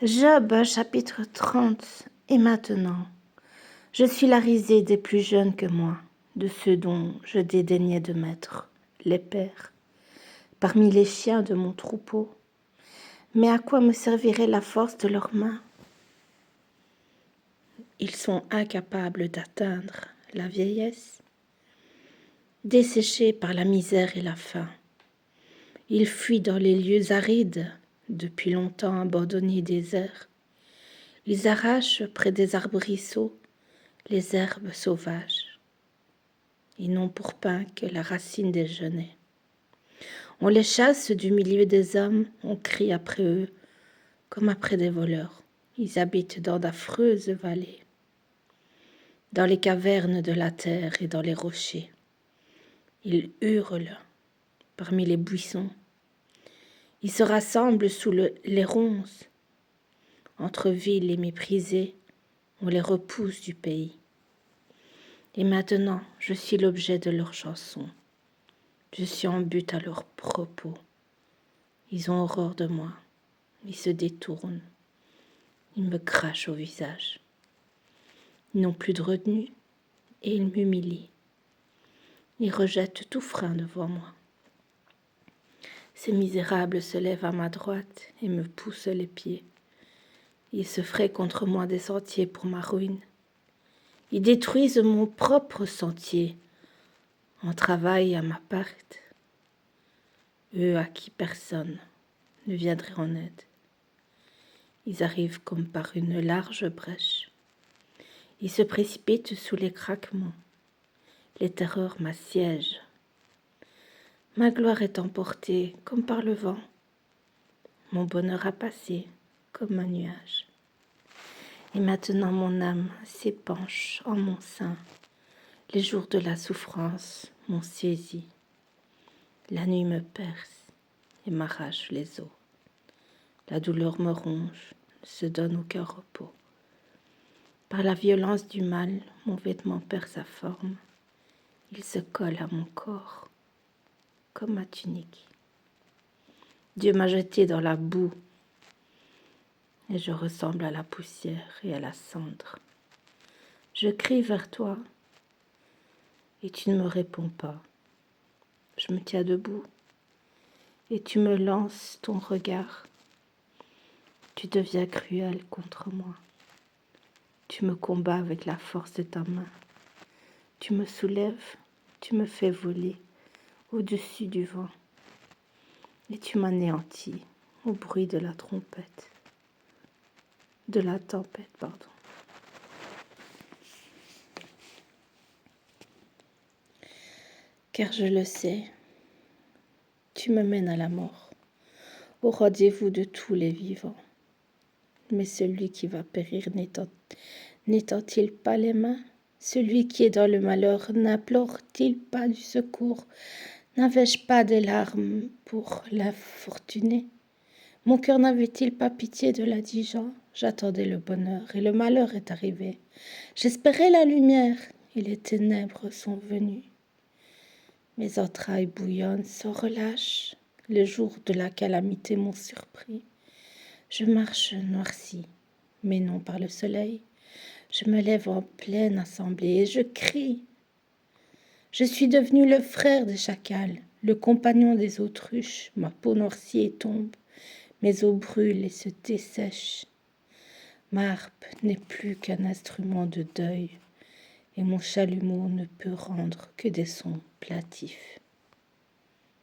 Job, chapitre 30. Et maintenant, je suis la risée des plus jeunes que moi, de ceux dont je dédaignais de mettre les pères, parmi les chiens de mon troupeau. Mais à quoi me servirait la force de leurs mains? Ils sont incapables d'atteindre la vieillesse, desséchés par la misère et la faim. Ils fuient dans les lieux arides, depuis longtemps abandonnés déserts. Ils arrachent près des arbrisseaux les herbes sauvages. Ils n'ont pour pain que la racine des genêts. On les chasse du milieu des hommes, on crie après eux comme après des voleurs. Ils habitent dans d'affreuses vallées, dans les cavernes de la terre et dans les rochers. Ils hurlent parmi les buissons. Ils se rassemblent sous les ronces. Entre villes et méprisées, on les repousse du pays. Et maintenant, je suis l'objet de leurs chansons. Je suis en but à leurs propos. Ils ont horreur de moi. Ils se détournent. Ils me crachent au visage. Ils n'ont plus de retenue et ils m'humilient. Ils rejettent tout frein devant moi. Ces misérables se lèvent à ma droite et me poussent les pieds. Ils se fraient contre moi des sentiers pour ma ruine. Ils détruisent mon propre sentier en travail à ma perte. Eux à qui personne ne viendrait en aide. Ils arrivent comme par une large brèche. Ils se précipitent sous les craquements. Les terreurs m'assiègent. Ma gloire est emportée comme par le vent. Mon bonheur a passé comme un nuage. Et maintenant mon âme s'épanche en mon sein. Les jours de la souffrance m'ont saisi. La nuit me perce et m'arrache les os. La douleur me ronge, ne se donne aucun repos. Par la violence du mal, mon vêtement perd sa forme. Il se colle à mon corps comme ma tunique. Dieu m'a jeté dans la boue et je ressemble à la poussière et à la cendre. Je crie vers toi et tu ne me réponds pas. Je me tiens debout et tu me lances ton regard. Tu deviens cruel contre moi. Tu me combats avec la force de ta main. Tu me soulèves, tu me fais voler au-dessus du vent. Et tu m'anéantis au bruit de la trompette. De la tempête, pardon. Car je le sais, tu me mènes à la mort, au rendez-vous de tous les vivants. Mais celui qui va périr n'étend-il pas les mains? Celui qui est dans le malheur n'implore-t-il pas du secours? N'avais-je pas des larmes pour l'infortuné? Mon cœur n'avait-il pas pitié de l'indigent? J'attendais le bonheur et le malheur est arrivé. J'espérais la lumière et les ténèbres sont venues. Mes entrailles bouillonnent sans relâche. Les jours de la calamité m'ont surpris. Je marche noirci, mais non par le soleil. Je me lève en pleine assemblée et je crie. Je suis devenu le frère des chacals, le compagnon des autruches. Ma peau noircie et tombe, mes os brûlent et se dessèchent. Ma harpe n'est plus qu'un instrument de deuil et mon chalumeau ne peut rendre que des sons plaintifs.